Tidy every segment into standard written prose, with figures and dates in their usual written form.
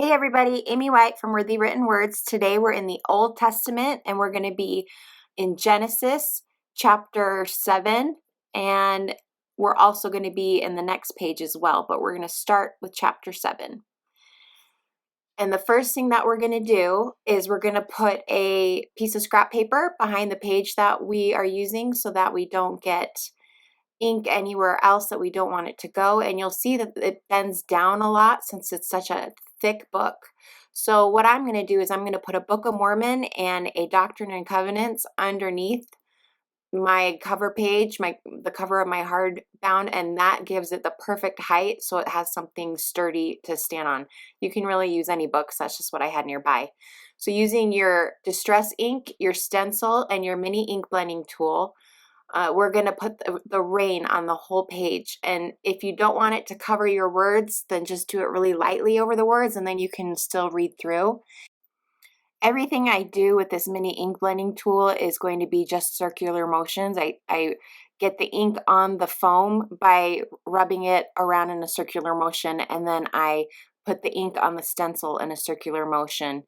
Hey everybody, Amy White from Worthy Written Words. Today we're in the Old Testament and we're going to be in Genesis chapter 7, and we're also going to be in the next page as well, but we're going to start with chapter 7. And the first thing that we're going to do is we're going to put a piece of scrap paper behind the page that we are using so that we don't get ink anywhere else that we don't want it to go. And you'll see that it bends down a lot since it's such a thick book. So what I'm going to do is I'm going to put a Book of Mormon and a Doctrine and Covenants underneath my cover page, the cover of my hardbound, and that gives it the perfect height so it has something sturdy to stand on. You can really use any books. That's just what I had nearby. So using your distress ink, your stencil, and your mini ink blending tool, we're going to put the rain on the whole page. And if you don't want it to cover your words, then just do it really lightly over the words and then you can still read through. Everything I do with this mini ink blending tool is going to be just circular motions. I get the ink on the foam by rubbing it around in a circular motion, and then I put the ink on the stencil in a circular motion.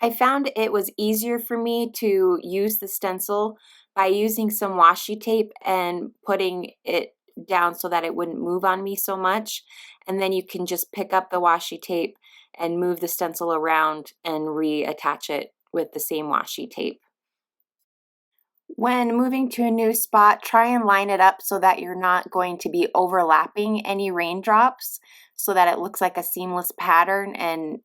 I found it was easier for me to use the stencil by using some washi tape and putting it down so that it wouldn't move on me so much. And then you can just pick up the washi tape and move the stencil around and reattach it with the same washi tape. When moving to a new spot, try and line it up so that you're not going to be overlapping any raindrops so that it looks like a seamless pattern, and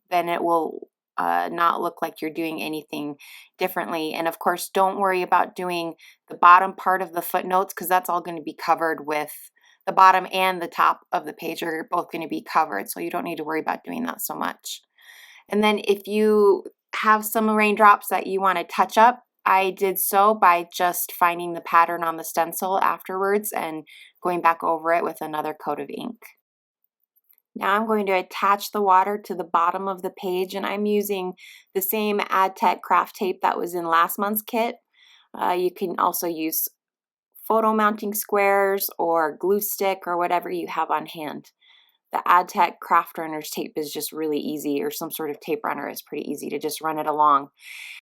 then it will not look like you're doing anything differently. And of course, don't worry about doing the bottom part of the footnotes because that's all going to be covered with the bottom, and the top of the page are both going to be covered. So you don't need to worry about doing that so much. And then if you have some raindrops that you want to touch up, I did so by just finding the pattern on the stencil afterwards and going back over it with another coat of ink. Now I'm going to attach the water to the bottom of the page, and I'm using the same AdTech craft tape that was in last month's kit. You can also use photo mounting squares or glue stick or whatever you have on hand. The AdTech craft runner's tape is just really easy, or some sort of tape runner is pretty easy to just run it along.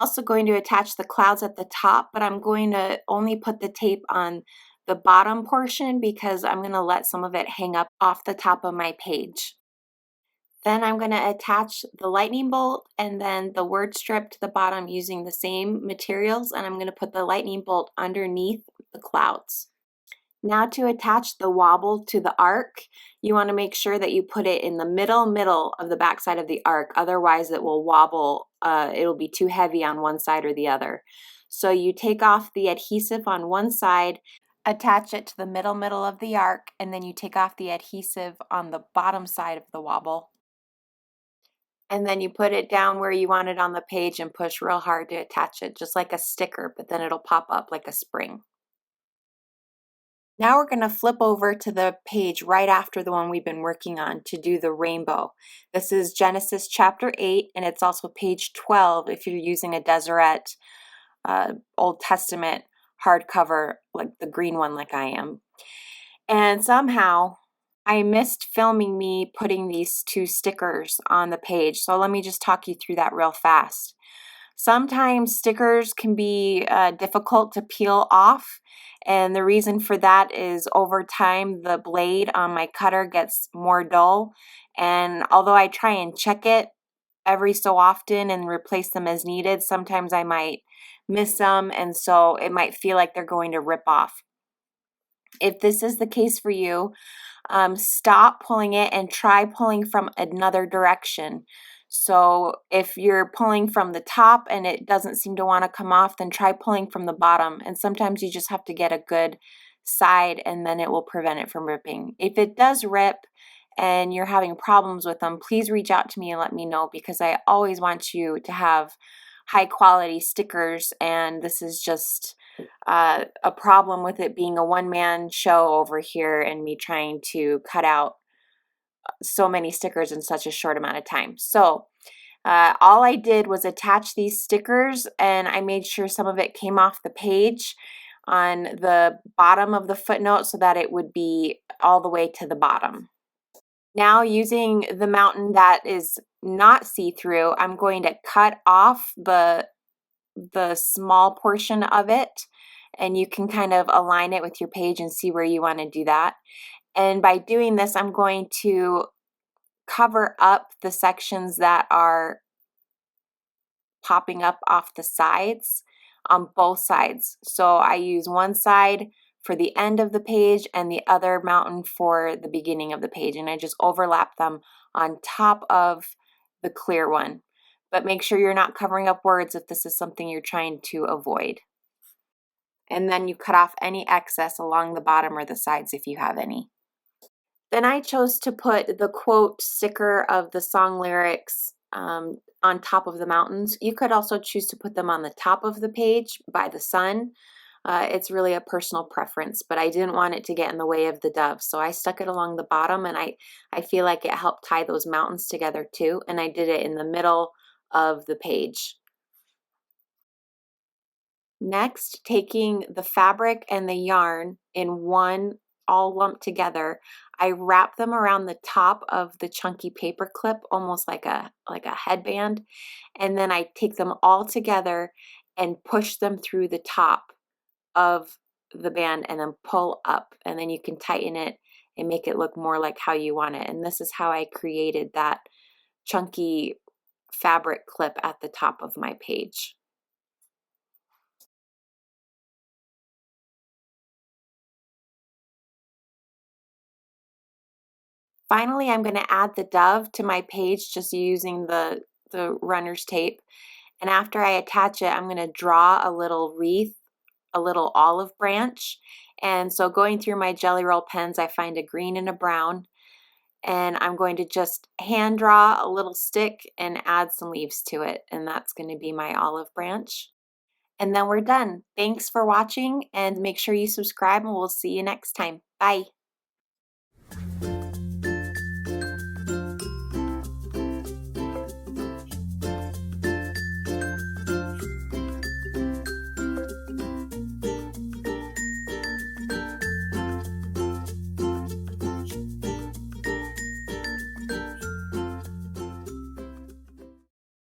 I'm also going to attach the clouds at the top, but I'm going to only put the tape on the bottom portion because I'm going to let some of it hang up off the top of my page. Then I'm going to attach the lightning bolt and then the word strip to the bottom using the same materials, and I'm going to put the lightning bolt underneath the clouds. Now to attach the wobble to the arc, you want to make sure that you put it in the middle of the back side of the arc, otherwise it will wobble. It'll be too heavy on one side or the other. So you take off the adhesive on one side, attach it to the middle of the arc, and then you take off the adhesive on the bottom side of the wobble. And then you put it down where you want it on the page and push real hard to attach it, just like a sticker, but then it'll pop up like a spring. Now we're going to flip over to the page right after the one we've been working on to do the rainbow. This is Genesis chapter 8, and it's also page 12 if you're using a Deseret Old Testament hardcover, like the green one like I am. And somehow I missed filming me putting these two stickers on the page, so let me just talk you through that real fast. Sometimes stickers can be difficult to peel off, and the reason for that is over time the blade on my cutter gets more dull, and although I try and check it every so often and replace them as needed, sometimes I might miss them, and so it might feel like they're going to rip off. If this is the case for you, stop pulling it and try pulling from another direction. So if you're pulling from the top and it doesn't seem to want to come off, then try pulling from the bottom. And sometimes you just have to get a good side and then it will prevent it from ripping. If it does rip and you're having problems with them, please reach out to me and let me know, because I always want you to have high quality stickers, and this is just a problem with it being a one-man show over here and me trying to cut out so many stickers in such a short amount of time. So all I did was attach these stickers, and I made sure some of it came off the page on the bottom of the footnote so that it would be all the way to the bottom. Now using the mountain that is not see-through, I'm going to cut off the small portion of it, and you can kind of align it with your page and see where you want to do that. And by doing this, I'm going to cover up the sections that are popping up off the sides on both sides. So I use one side for the end of the page and the other mountain for the beginning of the page, and I just overlap them on top of the clear one. But make sure you're not covering up words if this is something you're trying to avoid. And then you cut off any excess along the bottom or the sides if you have any. Then I chose to put the quote sticker of the song lyrics on top of the mountains. You could also choose to put them on the top of the page by the sun. It's really a personal preference, but I didn't want it to get in the way of the dove, so I stuck it along the bottom, and I feel like it helped tie those mountains together too, and I did it in the middle of the page. Next, taking the fabric and the yarn in one all lumped together, I wrap them around the top of the chunky paper clip, almost like a headband, and then I take them all together and push them through the top of the band and then pull up, and then you can tighten it and make it look more like how you want it. And this is how I created that chunky fabric clip at the top of my page. Finally, I'm going to add the dove to my page just using the runner's tape. And after I attach it, I'm going to draw a little wreath, a little olive branch. And so going through my Jelly Roll pens, I find a green and a brown. And I'm going to just hand draw a little stick and add some leaves to it. And that's going to be my olive branch. And then we're done. Thanks for watching, and make sure you subscribe, and we'll see you next time. Bye.